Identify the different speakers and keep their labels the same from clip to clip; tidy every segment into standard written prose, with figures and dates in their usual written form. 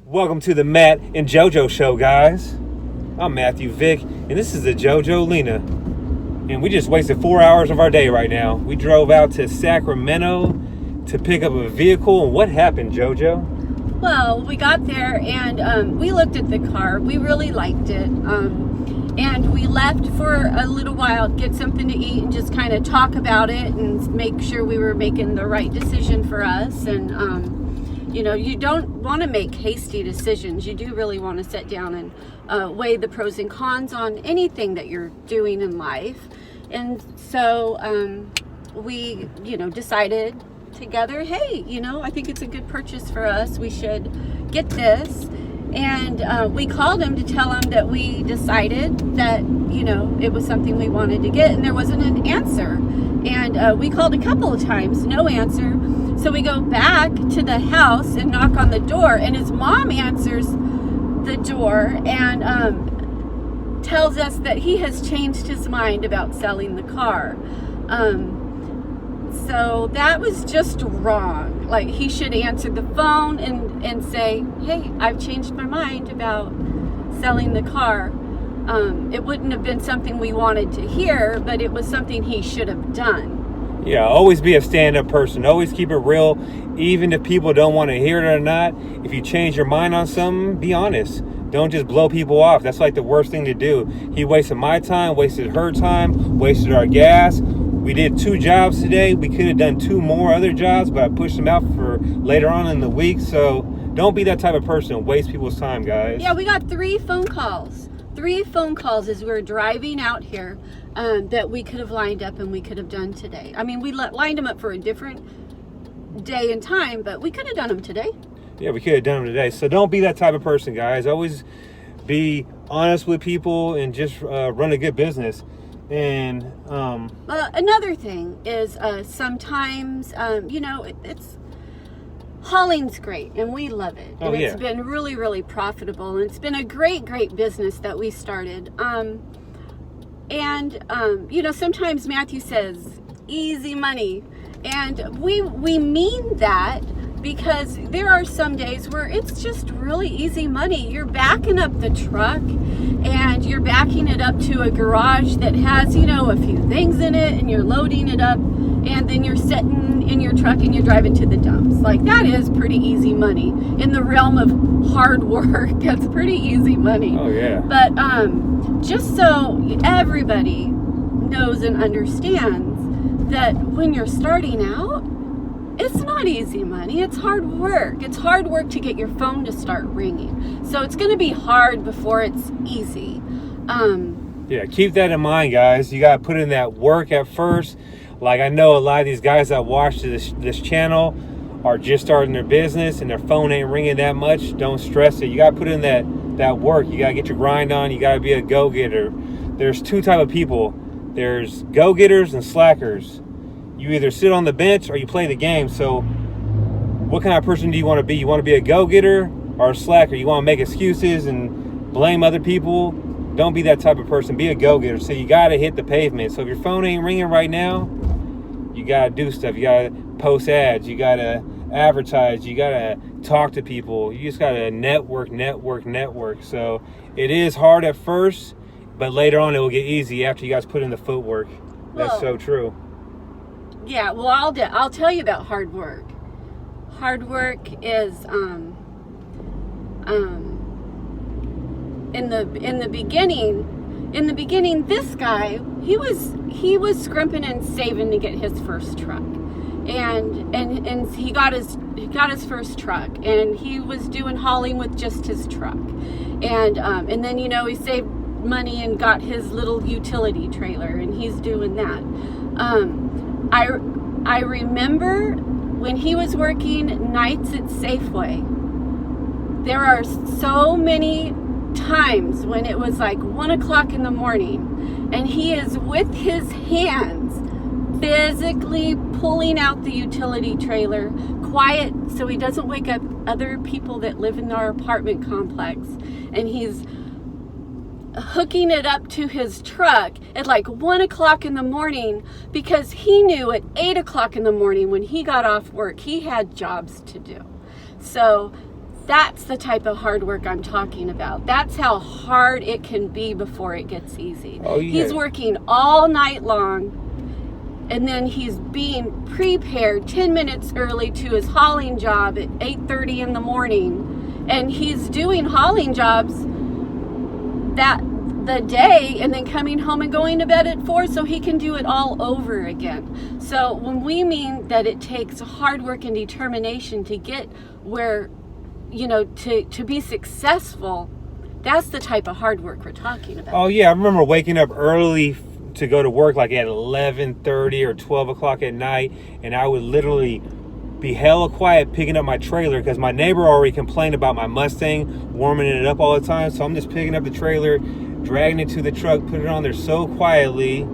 Speaker 1: Welcome to the Matt and JoJo show, guys. I'm Matthew Vick, and this is the JoJo Lena. And we just wasted 4 hours of our day right now. We drove out to Sacramento to pick up a vehicle. And what happened, JoJo?
Speaker 2: Well, we got there and we looked at the car. We really liked it. And we left for a little while, get something to eat and just kind of talk about it and make sure we were making the right decision for us. And, you don't want to make hasty decisions. You do really want to sit down and weigh the pros and cons on anything that you're doing in life. And so we, decided together, hey, I think it's a good purchase for us. We should get this. And we called him to tell him that we decided that, it was something we wanted to get, and there wasn't an answer. And we called a couple of times, no answer. So we go back to the house and knock on the door, and his mom answers the door and tells us that he has changed his mind about selling the car. So that was just wrong. Like, he should answer the phone and say, hey, I've changed my mind about selling the car. It wouldn't have been something we wanted to hear, but it was something he should have done.
Speaker 1: Yeah, always be a stand-up person. Always keep it real, even if people don't want to hear it or not. If you change your mind on something, be honest. Don't just blow people off. That's like the worst thing to do. He wasted my time, wasted her time, wasted our gas. We did 2 jobs today. We could have done 2 more other jobs, but I pushed them out for later on in the week. So don't be that type of person. Waste people's time, guys.
Speaker 2: Yeah, we got 3 phone calls. 3 phone calls as we were driving out here that we could have lined up and we could have done today. I mean, we lined them up for a different day and time, but we could have done them today.
Speaker 1: Yeah, we could have done them today. So don't be that type of person, guys. Always be honest with people and just run a good business. And
Speaker 2: another thing is sometimes, it's hauling's great and we love it. And it's been really, really profitable. And it's been a great, great business that we started. Sometimes Matthew says easy money. And we mean that, because there are some days where it's just really easy money. You're backing up the truck and you're backing it up to a garage that has, a few things in it, and you're loading it up, and then you're sitting in your truck and you're driving to the dumps. Like, that is pretty easy money. In the realm of hard work, that's pretty easy money.
Speaker 1: Oh, yeah.
Speaker 2: But just so everybody knows and understands that when you're starting out, it's not easy money. It's hard work. It's hard work to get your phone to start ringing. So it's going to be hard before it's easy.
Speaker 1: Yeah, keep that in mind, guys. You got to put in that work at first. Like, I know a lot of these guys that watch this channel are just starting their business and their phone ain't ringing that much. Don't stress it. You got to put in that work. You got to get your grind on. You got to be a go-getter. There's 2 type of people. There's go-getters and slackers. You either sit on the bench or you play the game. So what kind of person do you want to be? You want to be a go-getter or a slacker? You want to make excuses and blame other people? Don't be that type of person. Be a go-getter. So you got to hit the pavement. So if your phone ain't ringing right now, you got to do stuff. You got to post ads. You got to advertise. You got to talk to people. You just got to network. So it is hard at first, but later on it will get easy after you guys put in the footwork. That's so true.
Speaker 2: Yeah, well, I'll tell you about hard work. Hard work is in the beginning, this guy, he was scrimping and saving to get his first truck, and he got his first truck, and he was doing hauling with just his truck, and then he saved money and got his little utility trailer, and he's doing that. I remember when he was working nights at Safeway, there are so many times when it was like 1 o'clock in the morning and he is with his hands physically pulling out the utility trailer, quiet so he doesn't wake up other people that live in our apartment complex, and he's hooking it up to his truck at like 1 o'clock in the morning, because he knew at 8 o'clock in the morning when he got off work he had jobs to do. So That's the type of hard work I'm talking about. That's how hard it can be before it gets easy.
Speaker 1: Oh, yeah.
Speaker 2: He's working all night long, and then he's being prepared 10 minutes early to his hauling job at 8:30 in the morning. And he's doing hauling jobs that the day and then coming home and going to bed at 4 so he can do it all over again. So when we mean that it takes hard work and determination to get where, to be successful, that's the type of hard work we're talking about.
Speaker 1: Oh yeah, I remember waking up early to go to work like at 11:30 or 12 o'clock at night, and I would literally be hella quiet picking up my trailer because my neighbor already complained about my Mustang warming it up all the time. So I'm just picking up the trailer, dragging it to the truck, putting it on there so quietly,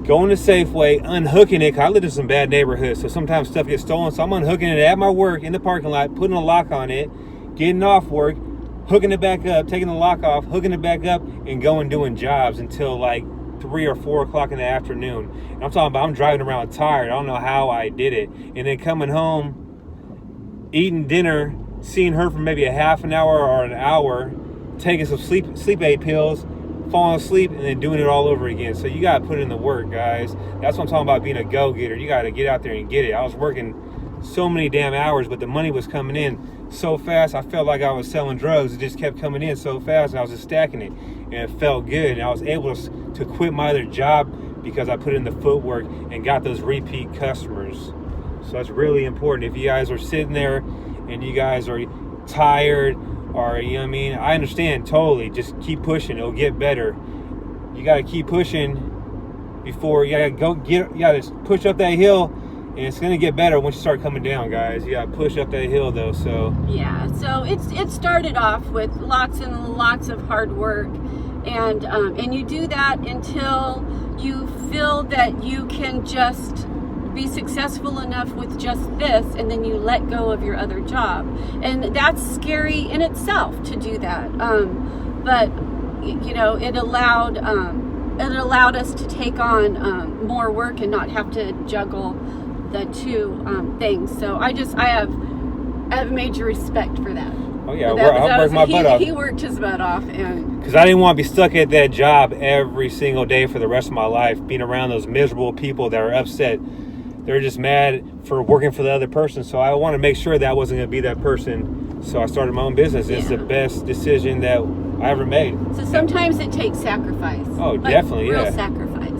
Speaker 1: going to Safeway, unhooking it, because I live in some bad neighborhoods, so sometimes stuff gets stolen. So I'm unhooking it at my work in the parking lot, putting a lock on it, getting off work, hooking it back up, taking the lock off, hooking it back up, and going doing jobs until like 3 or 4 o'clock in the afternoon. And I'm talking about I'm driving around tired. I don't know how I did it. And then coming home, eating dinner, seeing her for maybe a half an hour or an hour, taking some sleep aid pills, falling asleep, and then doing it all over again. So you got to put in the work, guys. That's what I'm talking about, being a go-getter. You got to get out there and get it. I was working so many damn hours, but the money was coming in so fast. I felt like I was selling drugs. It just kept coming in so fast, and I was just stacking it, and it felt good. And I was able to quit my other job because I put in the footwork and got those repeat customers. So that's really important. If you guys are sitting there and you guys are tired, or I understand totally. Just keep pushing. It'll get better. You got to keep pushing before you got to push up that hill. And it's going to get better once you start coming down, guys. You got to push up that hill, though. So
Speaker 2: yeah, so it started off with lots and lots of hard work, and you do that until you feel that you can just be successful enough with just this, and then you let go of your other job, and that's scary in itself to do that. But it allowed us to take on more work and not have to juggle the two things. So I have major respect for that.
Speaker 1: Oh yeah, I worked my butt off.
Speaker 2: He worked his butt off, and
Speaker 1: because I didn't want to be stuck at that job every single day for the rest of my life, being around those miserable people that are upset. They're just mad for working for the other person. So I want to make sure that I wasn't going to be that person. So I started my own business. It's the best decision that I ever made.
Speaker 2: So sometimes it takes sacrifice.
Speaker 1: Oh, definitely,
Speaker 2: real sacrifice.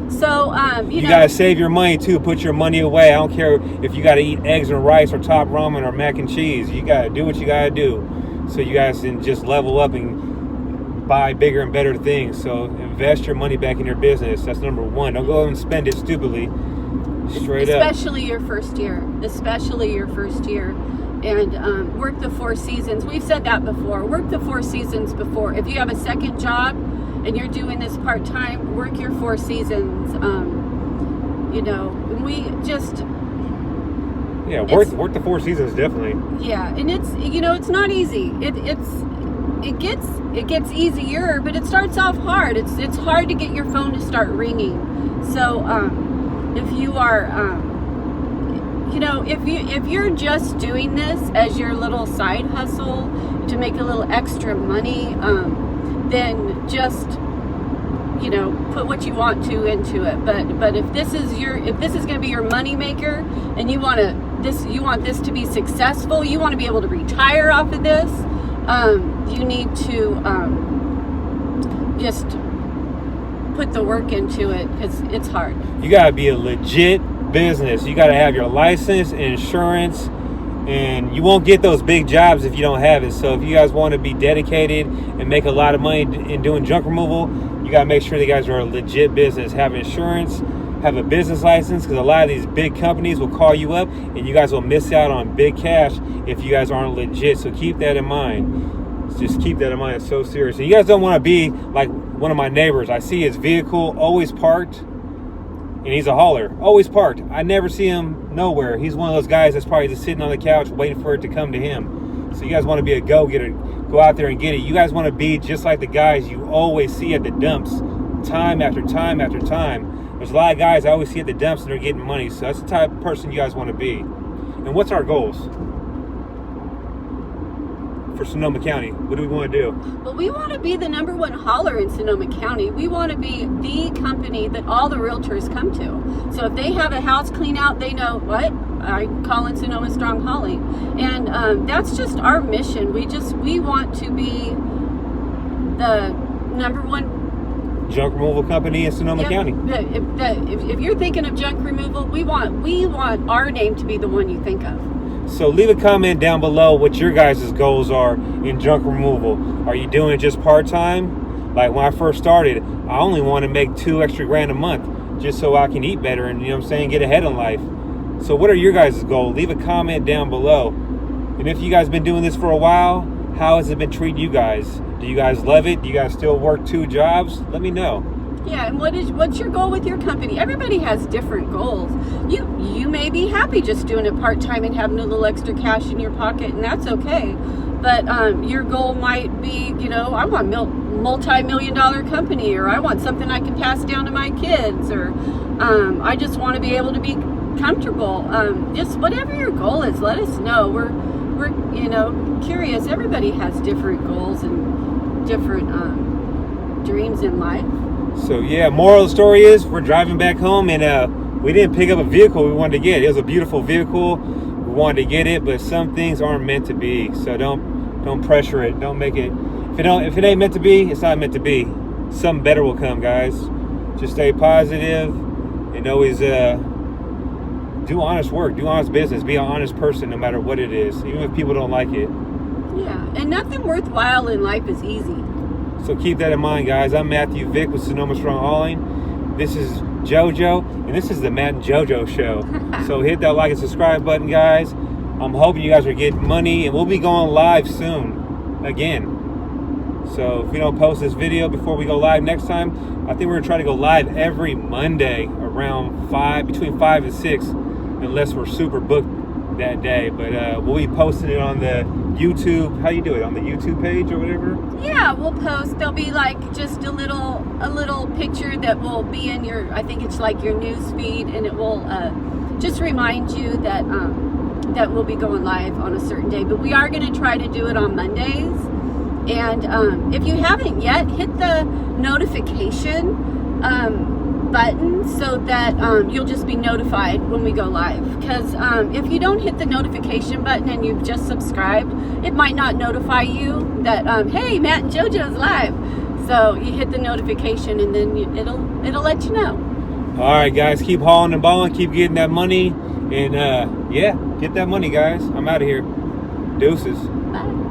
Speaker 2: So,
Speaker 1: you got to save your money, too. Put your money away. I don't care if you got to eat eggs and rice or top ramen or mac and cheese. You got to do what you got to do so you guys can just level up and buy bigger and better things. So invest your money back in your business. That's number one. Don't go and spend it stupidly. Straight up.
Speaker 2: Especially your first year. And work the 4 seasons. We've said that before. Work the 4 seasons before. If you have a second job and you're doing this part-time, work your 4 seasons. We just...
Speaker 1: Yeah, work the 4 seasons, definitely.
Speaker 2: Yeah, and it's not easy. It gets easier, but it starts off hard. It's hard to get your phone to start ringing. So, if you are, if you're just doing this as your little side hustle to make a little extra money, then just, put what you want to into it. But if this is going to be your money maker, and you want this to be successful, you want to be able to retire off of this, you need to just put the work into it, because it's hard.
Speaker 1: You got to be a legit business. You got to have your license, insurance, and you won't get those big jobs if you don't have it. So if you guys want to be dedicated and make a lot of money in doing junk removal, you got to make sure that you guys are a legit business. Have insurance, have a business license, because a lot of these big companies will call you up and you guys will miss out on big cash if you guys aren't legit. So keep that in mind. Just keep that in mind. It's so serious. And you guys don't want to be like one of my neighbors. I see his vehicle always parked, and he's a hauler, always parked. I never see him nowhere. He's one of those guys that's probably just sitting on the couch waiting for it to come to him. So you guys want to be a go-getter. Go out there and get it. You guys want to be just like the guys you always see at the dumps time after time after time. There's a lot of guys I always see at the dumps and they're getting money. So that's the type of person you guys want to be. And what's our goals? for Sonoma County? What do we want to do?
Speaker 2: Well, we want to be the #1 hauler in Sonoma County. We want to be the company that all the realtors come to. So if they have a house clean out, they know what? I call in Sonoma Strong Hauling. And that's just our mission. We want to be the #1
Speaker 1: junk removal company in Sonoma County.
Speaker 2: If you're thinking of junk removal, we want our name to be the one you think of.
Speaker 1: So leave a comment down below what your guys' goals are in junk removal. Are you doing it just part-time? Like when I first started, I only want to make $2 extra grand a month just so I can eat better and, you know what I'm saying, get ahead in life. So what are your guys' goals? Leave a comment down below. And if you guys been doing this for a while, how has it been treating you guys? Do you guys love it? Do you guys still work 2 jobs? Let me know.
Speaker 2: Yeah, and what's your goal with your company? Everybody has different goals. You may be happy just doing it part-time and having a little extra cash in your pocket, and that's okay. But your goal might be, I want a multi-million-dollar company, or I want something I can pass down to my kids, or I just want to be able to be comfortable. Just whatever your goal is, let us know. We're curious. Everybody has different goals and different dreams in life.
Speaker 1: So yeah, moral of the story is we're driving back home, and we didn't pick up a vehicle we wanted to get. It was a beautiful vehicle. We wanted to get it, but some things aren't meant to be. So don't pressure it. Don't make it. If it ain't meant to be, it's not meant to be. Something better will come, guys. Just stay positive and always do honest work, do honest business, be an honest person no matter what it is, even if people don't like it.
Speaker 2: Yeah, and nothing worthwhile in life is easy.
Speaker 1: So keep that in mind, guys. I'm Matthew Vick with Sonoma Strong Hauling. This is JoJo, and this is the Matt JoJo Show. So hit that like and subscribe button, guys. I'm hoping you guys are getting money, and we'll be going live soon again. So if we don't post this video before we go live next time, I think we're gonna try to go live every Monday around between 5 and 6, unless we're super booked that day. But we'll be posting it on the YouTube. How you do it, on the YouTube page or whatever?
Speaker 2: Yeah, we'll post. There'll be like just a little picture that will be in your, I think it's like your news feed, and it will just remind you that that we'll be going live on a certain day. But we are going to try to do it on Mondays. And if you haven't yet, hit the notification button so that you'll just be notified when we go live. Because if you don't hit the notification button and you've just subscribed, it might not notify you that hey, Matt and JoJo's live. So you hit the notification, and then it'll let you know.
Speaker 1: All right, guys, keep hauling and balling, keep getting that money, and yeah, get that money, guys. I'm out of here. Deuces.
Speaker 2: Bye.